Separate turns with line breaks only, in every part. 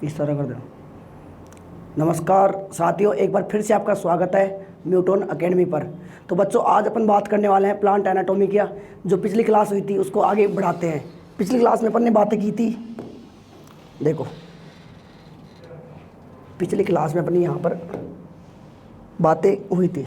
इस तरह कर दो। नमस्कार साथियों, एक बार फिर से आपका स्वागत है न्यूटन एकेडमी पर। तो बच्चों, आज अपन बात करने वाले हैं प्लांट एनाटॉमी की। जो पिछली क्लास हुई थी उसको आगे बढ़ाते हैं। पिछली क्लास में अपन ने बातें की थी, देखो पिछली क्लास में अपनी यहाँ पर बातें हुई थी।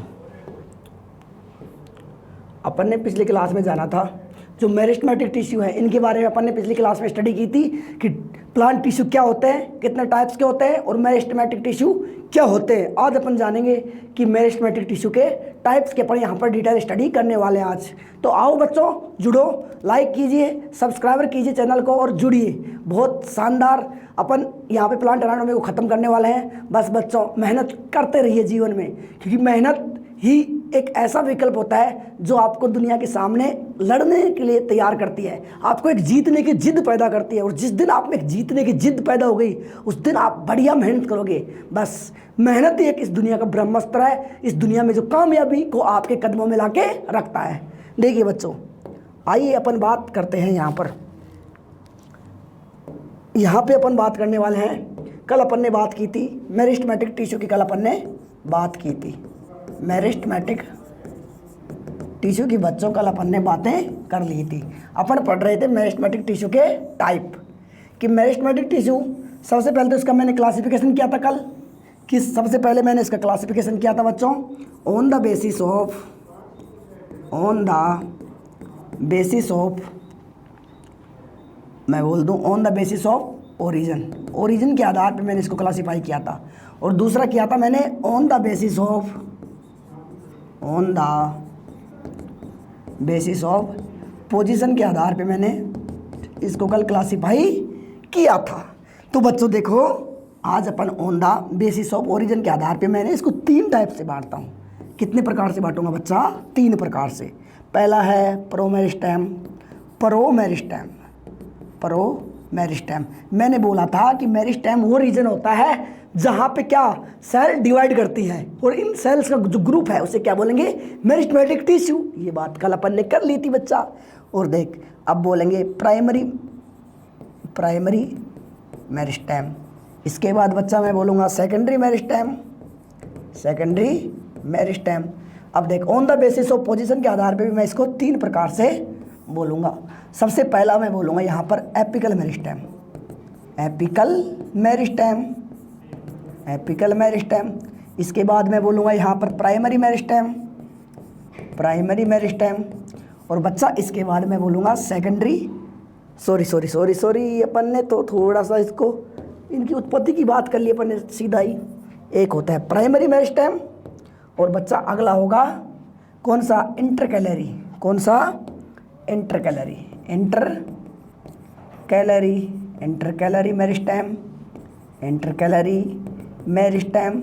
अपन ने पिछली क्लास में जाना था जो मेरिस्टेमेटिक टिश्यू है, इनके बारे में अपन ने पिछली क्लास में स्टडी की थी कि प्लांट टिश्यू क्या होते हैं, कितने टाइप्स के होते हैं और मेरिस्टेमेटिक टिश्यू क्या होते हैं। आज अपन जानेंगे कि मेरिस्टेमेटिक टिश्यू के टाइप्स के अपन यहाँ पर डिटेल स्टडी करने वाले हैं आज। तो आओ बच्चों, जुड़ो, लाइक कीजिए, सब्सक्राइबर कीजिए चैनल को और जुड़िए। बहुत शानदार अपन यहाँ पे प्लांट एनाटॉमी को ख़त्म करने वाले हैं। बस बच्चों, मेहनत करते रहिए जीवन में, क्योंकि मेहनत ही एक ऐसा विकल्प होता है जो आपको दुनिया के सामने लड़ने के लिए तैयार करती है, आपको एक जीतने की जिद पैदा करती है। और जिस दिन आप में एक जीतने की जिद पैदा हो गई, उस दिन आप बढ़िया मेहनत करोगे। बस मेहनत ही एक इस दुनिया का ब्रह्मास्त्र है, इस दुनिया में जो कामयाबी को आपके कदमों में लाके रखता है। देखिए बच्चों, आइए अपन बात करते हैं यहाँ पे अपन बात करने वाले हैं। कल अपन ने बात की थी मेरिस्टेमेटिक टिश्यू की, कल अपन ने बात की थी मेरिस्टेमेटिक टिश्यू की। बच्चों, कल अपन ने बातें कर ली थी। अपन पढ़ रहे थे मेरिस्टेमेटिक टिश्यू के टाइप कि मेरिस्टेमेटिक टिश्यू, सबसे पहले तो इसका मैंने क्लासिफिकेशन किया था कल, कि सबसे पहले मैंने इसका क्लासिफिकेशन किया था बच्चों on the basis of origin के आधार पे मैंने इसको क्लासीफाई किया था। और दूसरा किया था मैंने on the basis of position के आधार पे मैंने इसको कल क्लासीफाई किया था। तो बच्चों देखो, आज अपन on the basis of origin के आधार पे मैंने इसको 3 टाइप से बांटता हूँ। कितने प्रकार से बांटूंगा बच्चा? 3 प्रकार से। पहला है प्रोमेरिस्टेम। मैंने बोला था कि मेरिस्टेम वो रीजन होता है जहाँ पे क्या सेल डिवाइड करती है, और इन सेल्स का जो ग्रुप है उसे क्या बोलेंगे? Meristematic tissue. ये बात कल अपन ने कर ली थी बच्चा। और देख, अब बोलेंगे प्राइमरी मेरिस्टेम। इसके बाद बच्चा मैं बोलूँगा सेकेंडरी मेरिस्टेम। अब देख, on the basis of position के आधार पे भी मैं इसको 3 प्रकार से बोलूँगा। सबसे पहला मैं बोलूँगा यहाँ पर एपिकल मेरिस्टेम। इसके बाद मैं बोलूँगा यहाँ पर प्राइमरी मेरिस्टेम। और बच्चा इसके बाद मैं बोलूँगा सेकेंडरी, सॉरी, अपन ने तो थोड़ा सा इसको इनकी उत्पत्ति की बात कर ली अपन ने सीधा ही। एक होता है प्राइमरी मेरिस्टेम और बच्चा अगला होगा कौन सा? Intercalary meristem.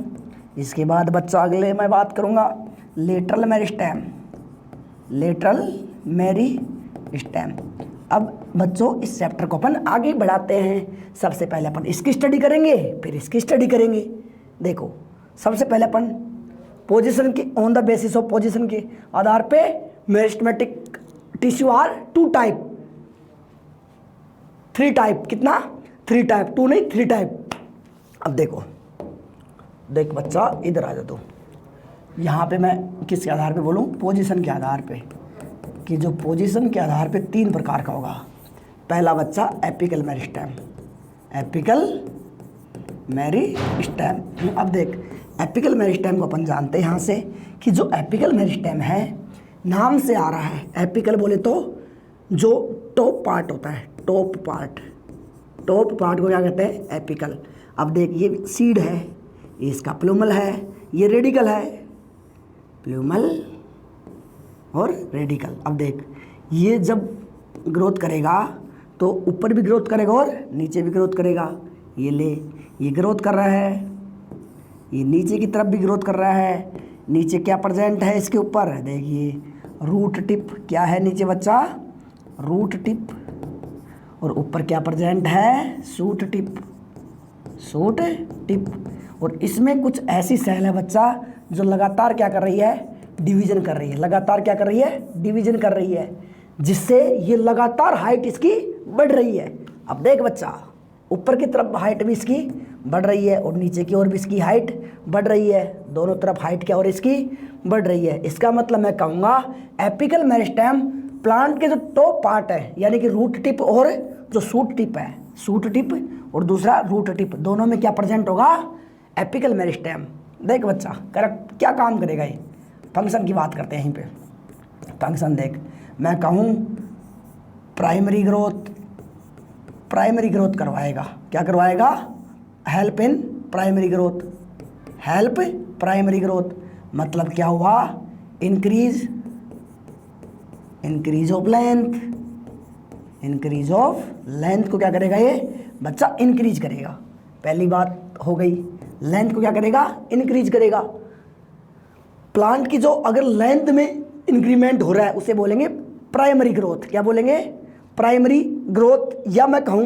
इसके बाद बच्चा अगले मैं बात करूँगा लेटरल मेरिस्टेम। अब बच्चों, इस चैप्टर को अपन आगे बढ़ाते हैं। सबसे पहले अपन इसकी स्टडी करेंगे, फिर इसकी स्टडी करेंगे। देखो, सबसे पहले अपन पोजीशन की, on the basis of position के आधार पे meristematic tissue are 2 type, 3 type. कितना? 3 टाइप, 2 नहीं 3 टाइप। अब देख बच्चा, इधर आ जा तू। यहाँ पे मैं किसके आधार पे बोलूँ? पोजीशन के आधार पे, कि जो पोजीशन के आधार पे 3 प्रकार का होगा। पहला बच्चा एपिकल मेरिस्टेम। अब देख, एपिकल मेरिस्टेम को अपन जानते हैं यहाँ से कि जो एपिकल मेरिस्टेम है, नाम से आ रहा है। एपिकल बोले तो जो टॉप पार्ट होता है, टॉप पार्ट को क्या कहते हैं? एपिकल। अब देख, ये सीड है, ये इसका प्लूमल है, ये रेडिकल है, प्लूमल और रेडिकल। अब देख, ये जब ग्रोथ करेगा तो ऊपर भी ग्रोथ करेगा और नीचे भी ग्रोथ करेगा। ये ग्रोथ कर रहा है, ये नीचे की तरफ भी ग्रोथ कर रहा है। नीचे क्या प्रेजेंट है इसके ऊपर? देखिए, रूट टिप क्या है नीचे बच्चा? Root tip. और ऊपर क्या प्रेजेंट है? Shoot tip. और इसमें कुछ ऐसी सेल है बच्चा जो लगातार क्या कर रही है? डिवीजन कर रही है, जिससे ये लगातार हाइट इसकी बढ़ रही है। अब देख बच्चा, ऊपर की तरफ हाइट भी इसकी बढ़ रही है और नीचे की ओर भी इसकी हाइट बढ़ रही है, दोनों तरफ हाइट क्या और इसकी बढ़ रही है। इसका मतलब मैं कहूँगा एपिकल मेरिस्टेम प्लांट के जो टॉप पार्ट है यानी कि रूट टिप और जो शूट टिप है, शूट टिप और दूसरा रूट टिप, दोनों में क्या प्रेजेंट होगा, एपिकल मेरिस्टेम। देख बच्चा करेक्ट क्या काम करेगा ये। फंक्शन की बात करते हैं यहीं पे। फंक्शन देख, मैं कहूँ प्राइमरी ग्रोथ करवाएगा, क्या करवाएगा, help in primary growth, help primary growth मतलब क्या हुआ, increase of length, increase of length को क्या करेगा ये बच्चा, इंक्रीज करेगा। पहली बात हो गई, लेंथ को क्या करेगा, इंक्रीज करेगा। प्लांट की जो अगर लेंथ में इंक्रीमेंट हो रहा है उसे बोलेंगे प्राइमरी ग्रोथ, क्या बोलेंगे, प्राइमरी ग्रोथ। या मैं कहूँ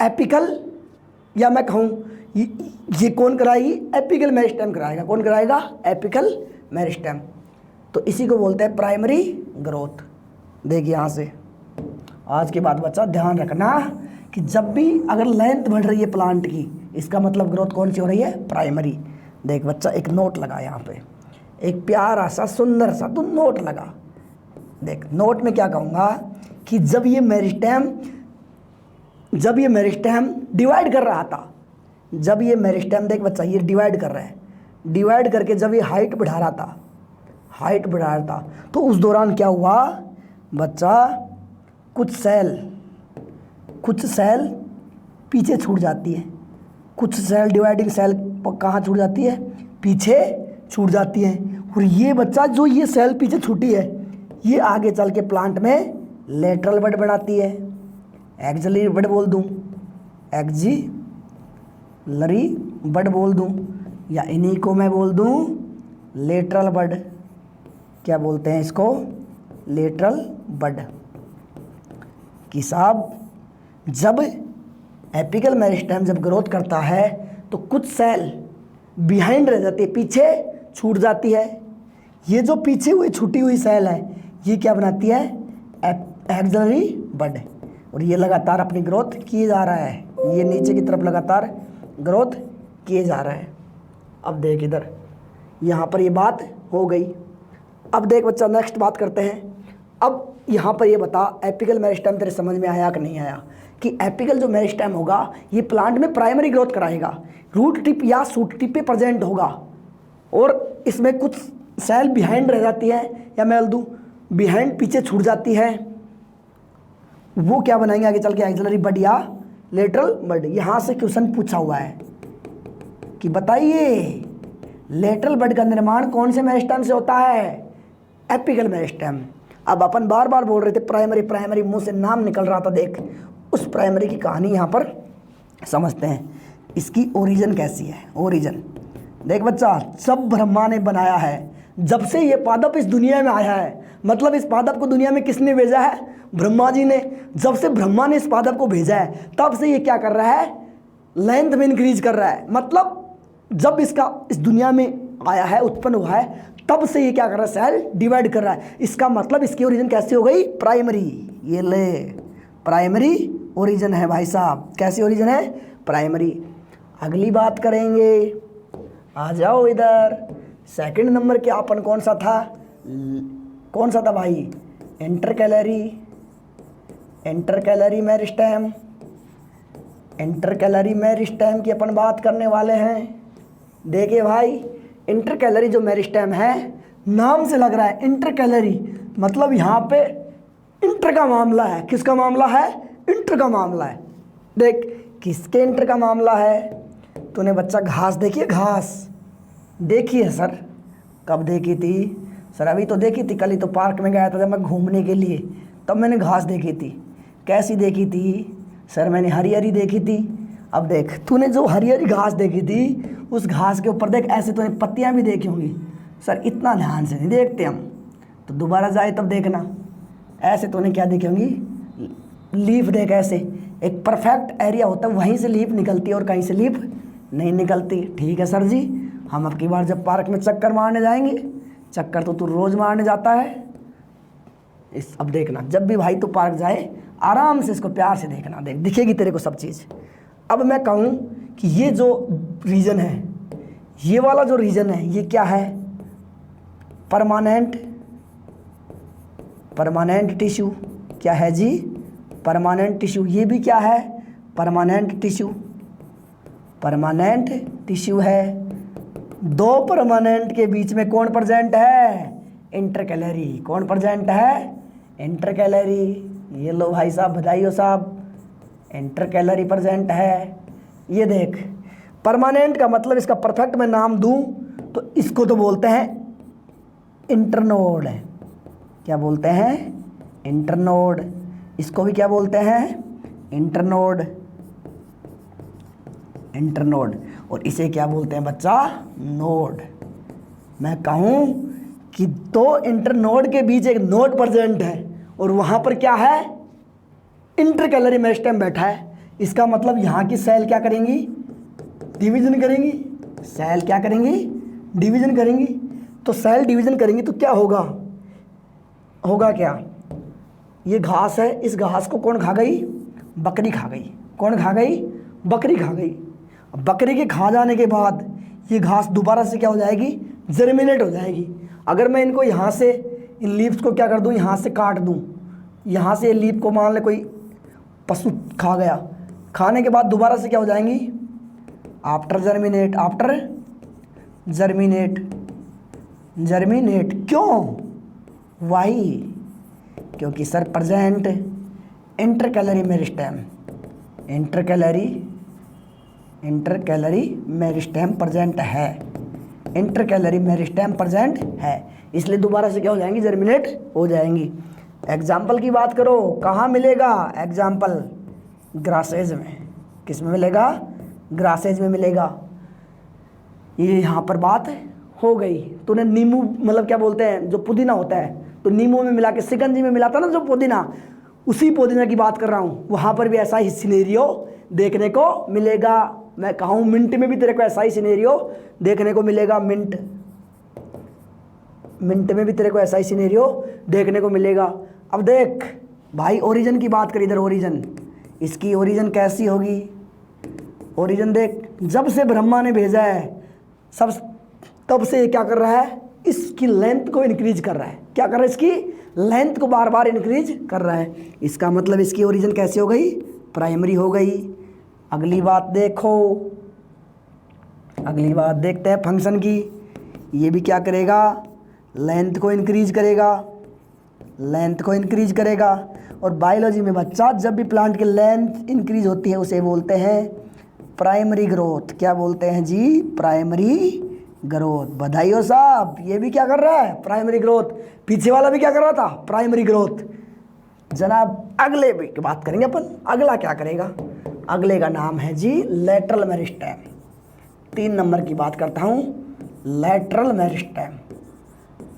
एपिकल, या मैं कहूँ ये कौन कराएगी, एपिकल मेरिस्टेम कराएगा। कौन कराएगा, एपिकल मेरिस्टेम। तो इसी को बोलते हैं प्राइमरी ग्रोथ। देखिए यहाँ से आज के बाद बच्चा ध्यान रखना कि जब भी अगर लेंथ बढ़ रही है प्लांट की, इसका मतलब ग्रोथ कौन सी हो रही है, प्राइमरी। देख बच्चा एक नोट लगा यहाँ पे, एक प्यारा सा सुंदर सा तू नोट लगा। देख नोट में क्या कहूँगा कि जब ये मेरिस्टेम डिवाइड कर रहा था, जब ये मेरिस्टेम देख बच्चा ये डिवाइड कर रहा है, डिवाइड करके जब ये हाइट बढ़ा रहा था, तो उस दौरान क्या हुआ बच्चा, कुछ सेल पीछे छूट जाती है, कुछ सेल डिवाइडिंग सेल कहाँ छूट जाती है, पीछे छूट जाती है। और ये बच्चा जो ये सेल पीछे छूटी है ये आगे चल के प्लांट में लेटरल बड बनाती है। एक्सिलरी बड बोल दूँ, एक्सिलरी बड बोल दूँ, या इन्हीं को मैं बोल दूँ लेटरल बड। क्या बोलते हैं इसको, लेटरल बड। कि साहब जब एपिकल मेरिस्टेम जब ग्रोथ करता है तो कुछ सेल बिहाइंड रह जाती है, पीछे छूट जाती है। ये जो पीछे हुई छूटी हुई सेल है ये क्या बनाती है, एक्सिलरी बड। और ये लगातार अपनी ग्रोथ किए जा रहा है, ये नीचे की तरफ लगातार ग्रोथ किए जा रहा है। अब देख इधर, यहाँ पर ये बात हो गई। अब देख बच्चा नेक्स्ट बात करते हैं। अब यहाँ पर ये बता एपिकल मेरिस्टेम तेरे समझ में आया कि नहीं आया, कि एपिकल जो मेरिस्टेम होगा ये प्लांट में प्राइमरी ग्रोथ कराएगा, रूट टिप या शूट टिप पे प्रेजेंट होगा, और इसमें कुछ सेल बिहाइंड रह जाती है, या मैं बोल दूँ बिहाइंड पीछे छूट जाती है। वो क्या बनाएंगे आगे चल के, एक्सिलरी बड या लेटरल बड। यहाँ से क्वेश्चन पूछा हुआ है कि बताइए लेटरल बड का निर्माण कौन से मेरिस्टेम से होता है, एपिकल मेरिस्टेम। अब अपन बार बार बोल रहे थे प्राइमरी, मुंह से नाम निकल रहा था। देख उस प्राइमरी की कहानी यहाँ पर समझते हैं, इसकी ओरिजिन कैसी है। ओरिजिन देख बच्चा, जब ब्रह्मा ने बनाया है, जब से ये पादप इस दुनिया में आया है, मतलब इस पादप को दुनिया में किसने भेजा है, ब्रह्मा जी ने। जब से ब्रह्मा ने इस पादप को भेजा है तब से ये क्या कर रहा है, लेंथ में इंक्रीज कर रहा है। मतलब जब इसका इस दुनिया में आया है, उत्पन्न हुआ है, तब से ये क्या कर रहा है, सेल डिवाइड कर रहा है। इसका मतलब इसकी ओरिजिन कैसी हो गई, प्राइमरी। ये ले प्राइमरी ओरिजिन है भाई साहब, कैसी ओरिजिन है, प्राइमरी। अगली बात करेंगे, आ जाओ इधर। सेकंड नंबर के अपन कौन सा था भाई, इंटरकैलरी मेरिस्टेम। इंटरकैलरी मेरिस्टेम की अपन बात करने वाले हैं। देखिए भाई इंटरकैलरी जो मेरिस्टेम है, नाम से लग रहा है इंटरकैलरी, मतलब यहाँ पे इंटर का मामला है। किसका मामला है, इंटर का मामला है। देख किसके इंटर का मामला है, तूने बच्चा घास देखी है, घास देखी है सर, कब देखी थी सर, अभी तो देखी थी, कल ही तो पार्क में गया था जब मैं घूमने के लिए, तब मैंने घास देखी थी। कैसी देखी थी सर, मैंने हरी हरी देखी थी। अब देख तूने जो हरी हरी घास देखी थी, उस घास के ऊपर देख ऐसे तूने पत्तियां भी देखी होंगी। सर इतना ध्यान से नहीं देखते हम, तो दोबारा जाए तब देखना। ऐसे तूने क्या देखी होंगी, लीफ देख, ऐसे एक परफेक्ट एरिया होता है, वहीं से लीफ निकलती है और कहीं से लीफ नहीं निकलती। ठीक है सर जी, हम अब की बार जब पार्क में चक्कर मारने जाएंगे, चक्कर तो तू रोज़ मारने जाता है, अब देखना जब भी भाई तू पार्क जाए आराम से इसको प्यार से देखना, देख दिखेगी तेरे को सब चीज़। अब मैं कहूँ कि ये जो रीजन है, ये वाला जो रीजन है, ये क्या है? Permanent tissue. क्या है जी? Permanent tissue. ये भी क्या है? Permanent tissue. परमानेंट टिश्यू है। दो परमानेंट के बीच में कौन प्रेजेंट है? इंटरकैलरी। कौन प्रेजेंट है? इंटरकैलरी। ये लो भाई साहब, बधाई हो साहब, इंटरकैलरी प्रेजेंट है। ये देख, परमानेंट का मतलब इसका परफेक्ट मैं नाम दूं तो इसको तो बोलते हैं इंटरनोड। क्या बोलते हैं? इंटरनोड। इसको भी क्या बोलते हैं? इंटरनोड। इंटरनोड। और इसे क्या बोलते हैं बच्चा? नोड। मैं कहूँ कि दो इंटरनोड के बीच एक नोड प्रेजेंट है और वहाँ पर क्या है? इंटरकैलरी मेरिस्टेम बैठा है। इसका मतलब यहाँ की सेल क्या करेंगी? डिवीजन करेंगी। सेल क्या करेंगी? डिवीजन करेंगी। तो सेल डिवीजन करेंगी तो क्या होगा? होगा क्या? ये घास है, इस घास को कौन खा गई? बकरी खा गई। कौन खा गई? बकरी खा गई। बकरी के खा जाने के बाद ये घास दोबारा से क्या हो जाएगी? जर्मिनेट हो जाएगी। अगर मैं इनको यहाँ से, इन लीव्स को क्या कर दूँ? यहाँ से काट दूँ, यहाँ से ये लीफ को मान ले कोई पशु खा गया, खाने के बाद दोबारा से क्या हो जाएंगी? After germinate. After germinate. Germinate क्यों? वाई, क्योंकि sir present intercalary meristem. Intercalary meristem present है। इंटरकैलरी मेरिस्टेम प्रेजेंट है, इसलिए दोबारा से क्या हो जाएंगी? जर्मिनेट हो जाएंगी। एग्जाम्पल की बात करो, कहाँ मिलेगा एग्जाम्पल? ग्रासेज में। किस में मिलेगा? ग्रासेज में मिलेगा। ये यहाँ पर बात हो गई। तूने नींबू मतलब क्या बोलते हैं, जो पुदीना होता है, तो नींबू में मिला के शिकंजी में मिलाता ना जो पुदीना, उसी पुदीना की बात कर रहा हूँ। वहाँ पर भी ऐसा ही सिनेरियो देखने को मिलेगा। मैं कहूँ मिंट में भी तेरे को ऐसा ही सिनेरियो देखने को मिलेगा। मिंट में भी तेरे को ऐसा ही सिनेरियो देखने को मिलेगा। अब देख भाई, ओरिजिन की बात करी। इधर ओरिजिन, इसकी ओरिजिन कैसी होगी? ओरिजिन देख, जब से ब्रह्मा ने भेजा है तब से ये क्या कर रहा है? इसकी लेंथ को इंक्रीज कर रहा है। क्या कर रहा है? इसकी लेंथ को बार बार इंक्रीज कर रहा है। इसका मतलब इसकी ओरिजिन कैसी हो गई? प्राइमरी हो गई। अगली बात देखो, अगली बात देखते हैं फंक्शन की। ये भी क्या करेगा? लेंथ को इंक्रीज करेगा। लेंथ को इंक्रीज करेगा। और बायोलॉजी में बच्चा, जब भी प्लांट की लेंथ इंक्रीज होती है उसे बोलते हैं प्राइमरी ग्रोथ। क्या बोलते हैं जी? Primary growth. बधाई हो साहब, ये भी क्या कर रहा है? Primary growth. पीछे वाला भी क्या कर रहा था? Primary growth. जनाब अगले भी की बात करेंगे अपन। अगला क्या करेगा? अगले का नाम है जी लेटरल मेरिस्टेम। 3 नंबर की बात करता हूँ, lateral meristem.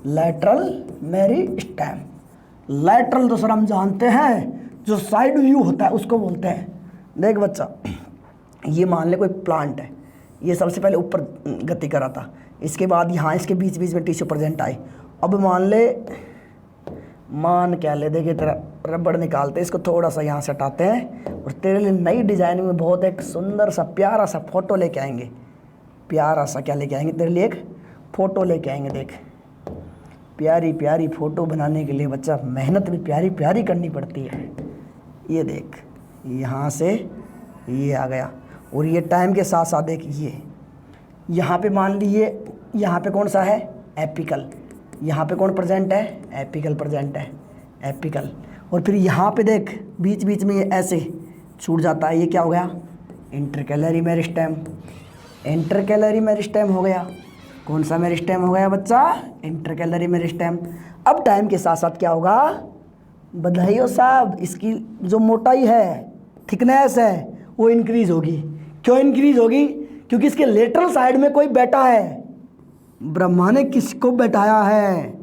Lateral meristem. Lateral तो सर हम जानते हैं, जो साइड व्यू होता है उसको बोलते हैं। देख बच्चा, ये मान ले कोई प्लांट है, ये सबसे पहले ऊपर गति करा था, इसके बाद यहाँ इसके बीच बीच में टिश्यू प्रेजेंट आए। अब मान क्या ले, देखिए तेरा रबड़ निकालते हैं, इसको थोड़ा सा यहाँ से हटाते हैं और तेरे लिए नई डिजाइन में बहुत एक सुंदर सा प्यारा सा फोटो लेके आएंगे। प्यारा सा क्या लेके आएंगे? तेरे लिए एक फ़ोटो लेके आएंगे। देख, प्यारी प्यारी फ़ोटो बनाने के लिए बच्चा मेहनत भी प्यारी प्यारी करनी पड़ती है। ये देख, यहाँ से ये आ गया और ये टाइम के साथ साथ देख, ये यहाँ पे मान लीजिए, यहाँ पे कौन सा है? एपिकल। यहाँ पे कौन प्रेजेंट है? एपिकल प्रेजेंट है, एपिकल। और फिर यहाँ पे देख, बीच बीच में ये ऐसे छूट जाता है, ये क्या हो गया? Intercalary meristem. इंटरकैलरी मेरिस्टेम हो गया। कौन सा मेरिस्टेम हो गया बच्चा? Intercalary meristem. अब टाइम के साथ साथ क्या होगा? बधाई हो साहब, इसकी जो मोटाई है, थिकनेस है, वो इंक्रीज होगी। क्यों इंक्रीज होगी? क्योंकि इसके लेटरल साइड में कोई बैठा है। ब्रह्मा ने किसको बैठाया है?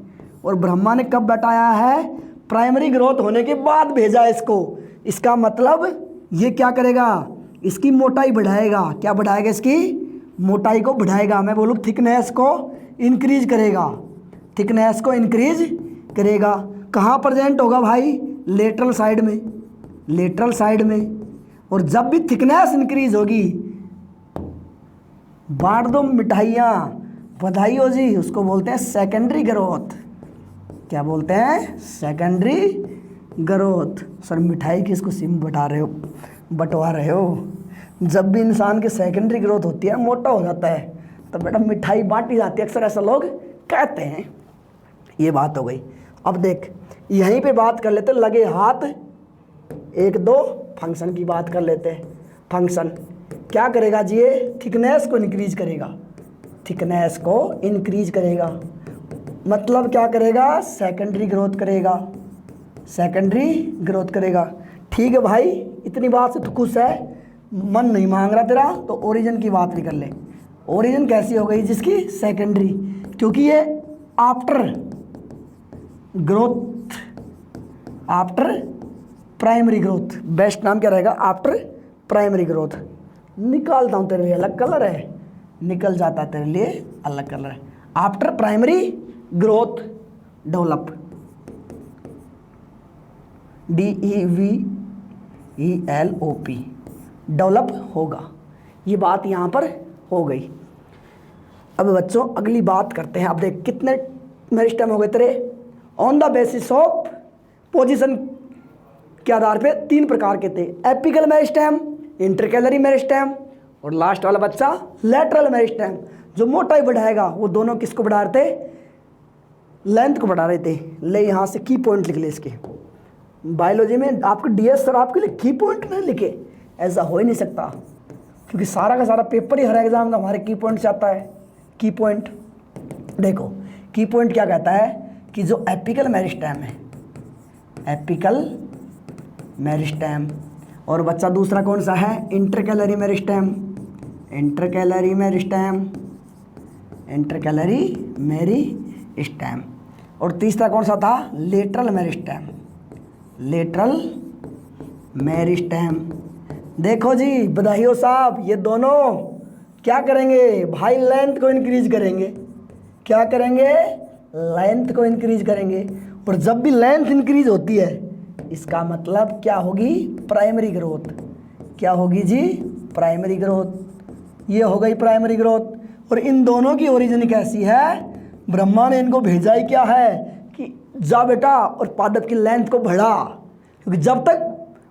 और ब्रह्मा ने कब बैठाया है? प्राइमरी ग्रोथ होने के बाद भेजा इसको। इसका मतलब ये क्या करेगा? इसकी मोटाई बढ़ाएगा। क्या बढ़ाएगा? इसकी मोटाई को बढ़ाएगा। मैं बोलूँ थिकनेस को इंक्रीज करेगा। थिकनेस को इंक्रीज करेगा। कहाँ प्रेजेंट होगा भाई? लेटरल साइड में। लेटरल साइड में। और जब भी थिकनेस इंक्रीज होगी, बांट दो मिठाइयाँ, बधाई हो जी, उसको बोलते हैं सेकेंडरी ग्रोथ। क्या बोलते हैं? Secondary growth. सर मिठाई किसको सिम बंटवा रहे हो? जब भी इंसान की सेकेंडरी ग्रोथ होती है, मोटा हो जाता है, तो बेटा मिठाई बांटी जाती है, अक्सर ऐसा लोग कहते हैं। ये बात हो गई। अब देख यहीं पे बात कर लेते, लगे हाथ एक दो फंक्शन की बात कर लेते हैं। फंक्शन क्या करेगा जी? ये थिकनेस को इंक्रीज करेगा, थिकनेस को इंक्रीज करेगा, मतलब क्या करेगा? सेकेंडरी ग्रोथ करेगा, सेकेंडरी ग्रोथ करेगा। ठीक है भाई, इतनी बात से तो खुश है, मन नहीं मांग रहा तेरा, तो ओरिजिन की बात भी कर ले। ओरिजिन कैसी हो गई? जिसकी सेकेंडरी, क्योंकि ये after growth, after primary growth. Best नाम क्या रहेगा? After primary growth. निकालता हूँ तेरे लिए अलग कलर है, निकल जाता तेरे लिए अलग कलर है। After primary growth develop, DEVELOP, develop होगा। ये बात यहाँ पर हो गई। अब बच्चों अगली बात करते हैं। अब देख कितने मेरिस्टेम हो गए तेरे? On the basis of position के आधार पे 3 प्रकार के थे, एपिकल मेरिस्टेम, इंटरकैलरी मेरिस्टेम और लास्ट वाला बच्चा लैटरल मेरिस्टेम। जो मोटाई बढ़ाएगा वो दोनों किसको बढ़ा रहे थे? लेंथ को बढ़ा रहे थे। ले यहाँ से की पॉइंट लिख ले इसके। बायोलॉजी में आपके DS सर आपके लिए की पॉइंट नहीं लिखे, ऐसा हो ही नहीं सकता, क्योंकि सारा का सारा पेपर ही हर एग्जाम का हमारे की पॉइंट से आता है। की पॉइंट देखो, की पॉइंट क्या कहता है कि जो एपिकल मेरिस्टेम है, एपिकल मेरिस्टेम, और बच्चा दूसरा कौन सा है? Intercalary meristem, intercalary meristem, intercalary meristem, और तीसरा कौन सा था? Lateral meristem, lateral meristem. देखो जी बधाई हो साहब, ये दोनों क्या करेंगे भाई? लेंथ को इंक्रीज करेंगे। क्या करेंगे? लेंथ को इंक्रीज करेंगे। और जब भी लेंथ इंक्रीज होती है, इसका मतलब क्या होगी? Primary growth. क्या होगी जी? Primary growth. ये हो गई प्राइमरी ग्रोथ। और इन दोनों की ओरिजिन कैसी है? ब्रह्मा ने इनको भेजा ही क्या है कि जा बेटा और पादप की लेंथ को बढ़ा, क्योंकि जब तक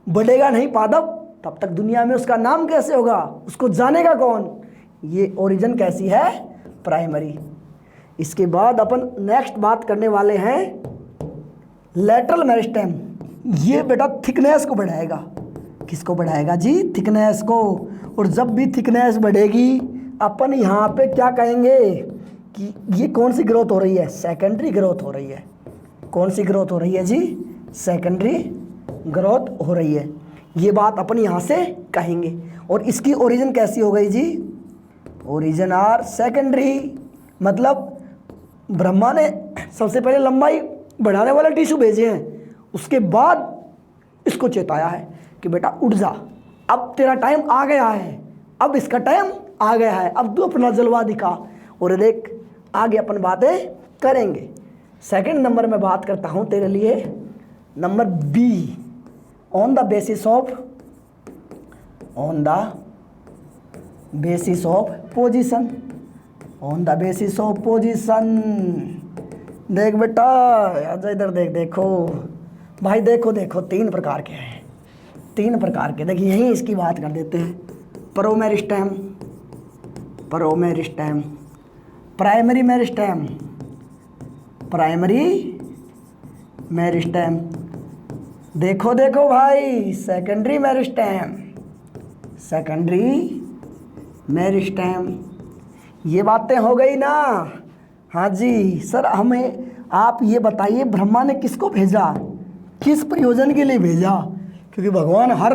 बढ़ेगा नहीं पादप, तब तक दुनिया में उसका नाम कैसे होगा? उसको जानेगा कौन? ये ओरिजिन कैसी है? प्राइमरी। इसके बाद अपन नेक्स्ट बात करने वाले हैं लैटरल मेरिस्टेम। ये बेटा थिकनेस को बढ़ाएगा। किसको बढ़ाएगा जी? थिकनेस को। और जब भी थिकनेस बढ़ेगी, अपन यहाँ पे क्या कहेंगे कि ये कौन सी ग्रोथ हो रही है? सेकेंडरी ग्रोथ हो रही है। कौन सी ग्रोथ हो रही है जी? सेकेंडरी ग्रोथ हो रही है। ये बात अपन यहाँ से कहेंगे। और इसकी ओरिजिन कैसी हो गई जी? ओरिजिन आर सेकेंडरी, मतलब ब्रह्मा ने सबसे पहले लंबाई बढ़ाने वाले टिश्यू भेजे हैं, उसके बाद इसको चेताया है कि बेटा उठ जा, अब तेरा टाइम आ गया है, अब इसका टाइम आ गया है, अब तू अपना जलवा दिखा। और देख आगे अपन बातें करेंगे। सेकंड नंबर में बात करता हूँ तेरे लिए, number B, on the basis of position. On the basis of position. देख बेटा आजा इधर देख, देखो भाई, देखो 3 प्रकार के हैं, 3 प्रकार के। देखिए यहीं इसकी बात कर देते हैं। प्रोमेरिस्टेम, प्राइमरी मेरिस्टेम, देखो भाई सेकेंडरी मेरिस्टेम। ये बातें हो गई ना? हाँ जी सर, हमें आप ये बताइए ब्रह्मा ने किसको भेजा, किस प्रयोजन के लिए भेजा? क्योंकि भगवान हर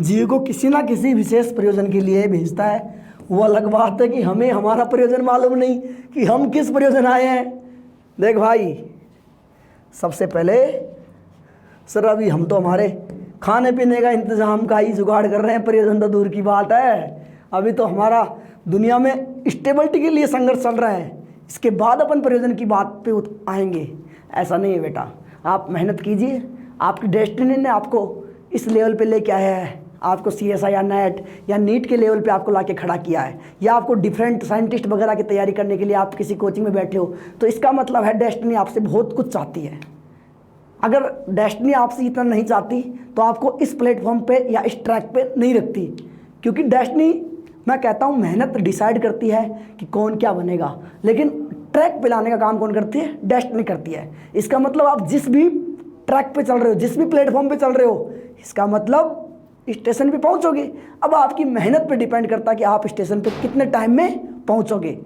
जीव को किसी ना किसी विशेष प्रयोजन के लिए भेजता है। वो अलग बात है कि हमें हमारा प्रयोजन मालूम नहीं कि हम किस प्रयोजन आए हैं। देख भाई, सबसे पहले सर अभी हम तो हमारे खाने पीने का इंतज़ाम का ही जुगाड़ कर रहे हैं, प्रयोजन तो दूर की बात है। अभी तो हमारा दुनिया में स्टेबिलिटी के लिए संघर्ष चल रहा है, इसके बाद अपन प्रयोजन की बात पे आएंगे। ऐसा नहीं है बेटा, आप मेहनत कीजिए, आपकी डेस्टिनी ने आपको इस लेवल पे लेके आया है, आपको CSI या नेट या नीट के लेवल पे आपको लाके खड़ा किया है, या आपको डिफरेंट साइंटिस्ट वगैरह की तैयारी करने के लिए आप किसी कोचिंग में बैठे हो, तो इसका मतलब है डेस्टिनी आपसे बहुत कुछ चाहती है। अगर डेस्टिनी आपसे इतना नहीं चाहती तो आपको इस प्लेटफॉर्म पे या इस ट्रैक पे नहीं रखती, क्योंकि डेस्टिनी, मैं कहता हूँ, मेहनत डिसाइड करती है कि कौन क्या बनेगा, लेकिन ट्रैक पे लाने का काम कौन करती है? डेस्टिनी करती है। इसका मतलब आप जिस भी ट्रैक पे चल रहे हो, जिस भी प्लेटफॉर्म पे चल रहे हो, इसका मतलब स्टेशन पे पहुंचोगे। अब आपकी मेहनत पे डिपेंड करता है कि आप स्टेशन पे कितने टाइम में पहुंचोगे।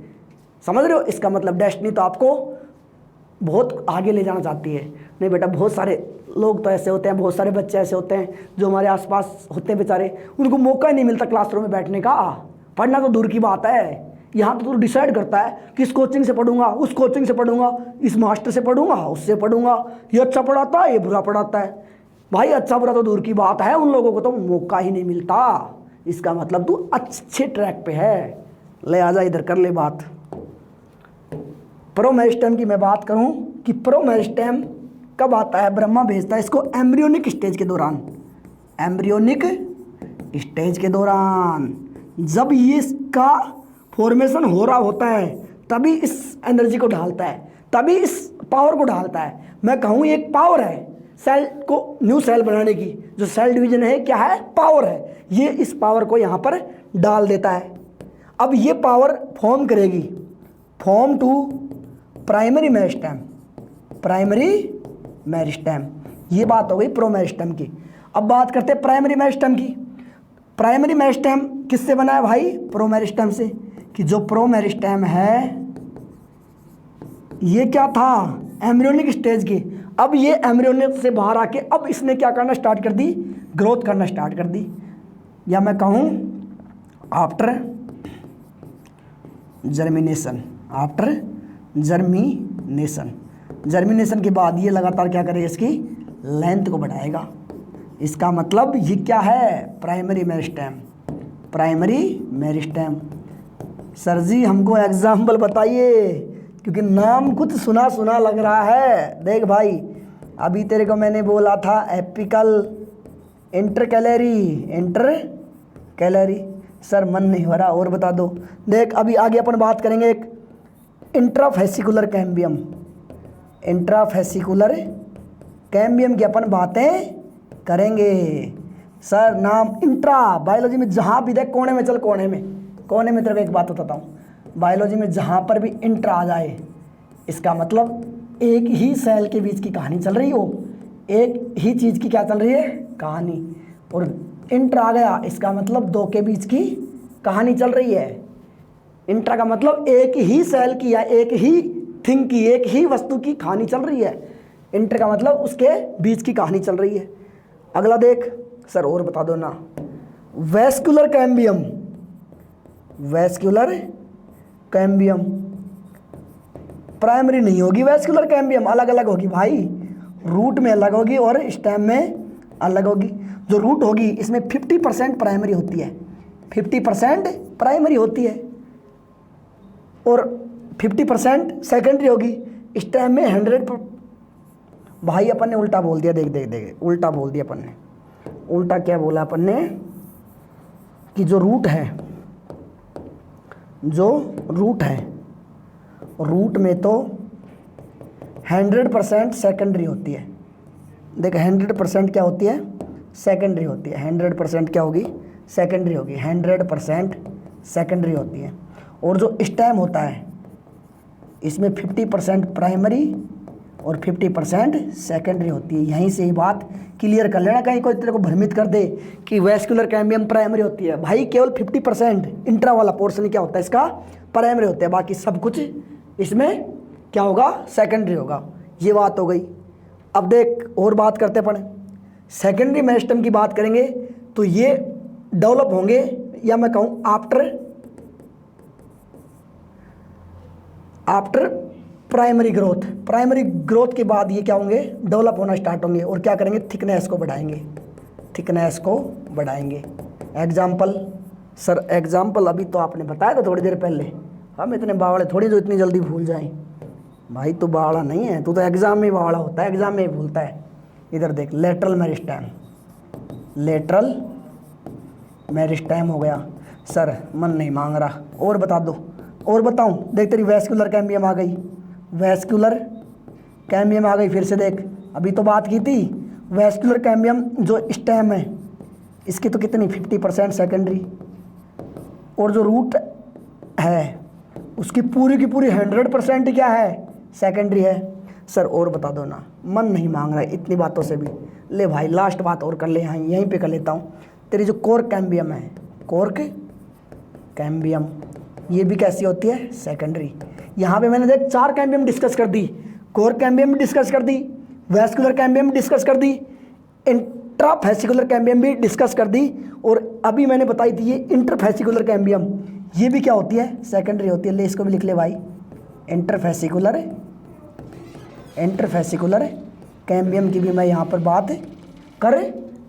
समझ रहे हो? इसका मतलब डेस्टिनी तो आपको बहुत आगे ले जाना चाहती है। नहीं बेटा, बहुत सारे लोग तो ऐसे होते हैं, बहुत सारे बच्चे ऐसे होते हैं जो हमारे आसपास होते हैं बेचारे, उनको मौका ही नहीं मिलता क्लासरूम में बैठने का। पढ़ना तो दूर की बात है, यहाँ तो डिसाइड करता है कि इस कोचिंग से पढ़ूंगा, उस कोचिंग से पढ़ूंगा, इस मास्टर से पढ़ूंगा, उससे पढ़ूंगा, ये अच्छा पढ़ाता है, ये बुरा पढ़ाता है। भाई अच्छा बुरा तो दूर की बात है, उन लोगों को तो मौका ही नहीं मिलता। इसका मतलब तू अच्छे ट्रैक पे है। ले आजा इधर, कर ले बात। प्रो मेरिस्टेम की मैं बात करूं कि प्रो मेरिस्टेम कब आता है? ब्रह्मा भेजता है इसको एम्ब्रियोनिक स्टेज के दौरान। एम्ब्रियोनिक स्टेज के दौरान जब ये इसका फॉर्मेशन हो रहा होता है, तभी इस एनर्जी को ढालता है, तभी इस पावर को ढालता है। मैं कहूँ एक पावर है सेल को न्यू सेल बनाने की, जो सेल डिवीजन है, क्या है? पावर है। ये इस पावर को यहाँ पर डाल देता है। अब ये पावर फॉर्म करेगी, form to primary meristem. Primary meristem, ये बात हो गई प्रो मेरिस्टेम की। अब बात करते हैं प्राइमरी मेरिस्टेम की। प्राइमरी मेरिस्टेम किससे बना है भाई? प्रो मेरिस्टेम से। कि जो प्रो मेरिस्टेम है ये क्या था? एम्ब्रियोनिक स्टेज की। अब ये एम्ब्रियोनिक से बाहर आके अब इसने क्या करना स्टार्ट कर दी? ग्रोथ करना स्टार्ट कर दी। या मैं कहूँ after germination. After germination, germination के बाद ये लगातार क्या करेगा? इसकी लेंथ को बढ़ाएगा। इसका मतलब ये क्या है? Primary meristem. Primary meristem. Sir ji हमको एग्जाम्पल बताइए, क्योंकि नाम कुछ सुना सुना लग रहा है। देख भाई, अभी तेरे को मैंने बोला था एपिकल इंटरकैलरी। इंटरकैलरी सर मन नहीं हो रहा, और बता दो। देख अभी आगे अपन बात करेंगे एक इंट्राफेसिकुलर कैम्बियम। इंट्राफेसिकुलर कैम्बियम की अपन बातें करेंगे। सर नाम इंट्रा, बायोलॉजी में जहाँ भी देख, कोने में चल, कोने में तेरे को एक बात बताता हूँ, बायोलॉजी में जहाँ पर भी इंट्रा आ जाए, इसका मतलब एक ही सेल के बीच की कहानी चल रही हो, एक ही चीज़ की क्या चल रही है? कहानी। और इंट्रा आ गया, इसका मतलब दो के बीच की कहानी चल रही है। इंट्रा का मतलब एक ही सेल की या एक ही थिंग की, एक ही वस्तु की कहानी चल रही है। इंटर का मतलब उसके बीच की कहानी चल रही है। अगला देख सर, और बता दो ना। Vascular cambium. Vascular cambium primary नहीं होगी, वेस्कुलर कैम्बियम अलग अलग होगी भाई। रूट में अलग होगी और स्टेम में अलग होगी। जो रूट होगी इसमें 50% प्राइमरी होती है, 50% प्राइमरी होती है, और 50% सेकेंडरी होगी। स्टेम में 100। भाई अपन ने उल्टा बोल दिया, देख देख देख, उल्टा बोल दिया अपन ने। उल्टा क्या बोला अपन ने? कि जो रूट है, जो रूट है, रूट में तो 100% सेकेंडरी होती है। देख 100% क्या होती है? सेकेंडरी होती है। 100% क्या होगी? सेकेंडरी होगी। 100% सेकेंडरी होती है। और जो स्टेम होता है इसमें 50% प्राइमरी और 50% सेकेंडरी होती है। यहीं से ही बात क्लियर कर लेना, कहीं कोई तेरे को भ्रमित कर दे कि वेस्कुलर कैम्बियम प्राइमरी होती है। भाई केवल 50% इंट्रा वाला पोर्शन क्या होता है इसका? प्राइमरी होता है। बाकी सब कुछ इसमें क्या होगा? सेकेंडरी होगा। ये बात हो गई। अब देख और बात करते अपन सेकेंडरी मेरिस्टेम की बात करेंगे तो ये डेवलप होंगे, या मैं कहूँ after primary growth. Primary growth के बाद ये क्या होंगे? डेवलप होना स्टार्ट होंगे और क्या करेंगे? थिकनेस को बढ़ाएंगे। थिकनेस को बढ़ाएंगे। एग्जाम्पल सर, एग्जाम्पल अभी तो आपने बताया था थोड़ी देर पहले। हम इतने बावड़े थोड़ी जो इतनी जल्दी भूल जाएं। भाई तू बावड़ा नहीं है, तू तो एग्जाम में बावड़ा होता है, एग्जाम में ही भूलता है। इधर देख, लेटरल मेरिस्टेम। लेटरल मेरिस्टेम हो गया। सर मन नहीं मांग रहा, और बता दो, और बताऊं? देख तेरी वेस्कुलर कैम्बियम आ गई, वेस्कुलर कैम्बियम आ गई। फिर से देख, अभी तो बात की थी वेस्कुलर कैम्बियम जो स्टेम है इसकी तो कितनी 50% सेकेंडरी, और जो रूट है उसकी पूरी की पूरी 100% क्या है, सेकेंडरी है। सर और बता दो ना, मन नहीं मांग रहा है इतनी बातों से भी। ले भाई लास्ट बात और कर ले, यहाँ यहीं पे कर लेता हूँ। तेरी जो कोर कैम्बियम है, कोर्क कैम्बियम, ये भी कैसी होती है, सेकेंडरी। यहाँ पे मैंने देख 4 कैम्बियम डिस्कस कर दी, कोर कैम्बियम भी डिस्कस कर दी, वेस्कुलर कैम्बियम भी डिस्कस कर दी, इंट्राफेसिकुलर कैम्बियम भी डिस्कस कर दी, और अभी मैंने बताई थी ये इंटरफेसिकुलर कैम्बियम, ये भी क्या होती है, सेकेंडरी होती है। ले इसको भी लिख ले भाई, इंटरफेसिकुलर कैम्बियम की भी मैं यहाँ पर बात कर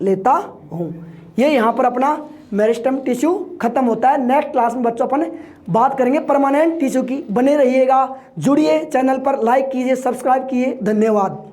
लेता हूँ। ये यहाँ पर अपना मेरिस्टेम टिश्यू खत्म होता है। नेक्स्ट क्लास में बच्चों अपन बात करेंगे परमानेंट टिश्यू की। बने रहिएगा, जुड़िए चैनल पर, लाइक कीजिए, सब्सक्राइब कीजिए। धन्यवाद।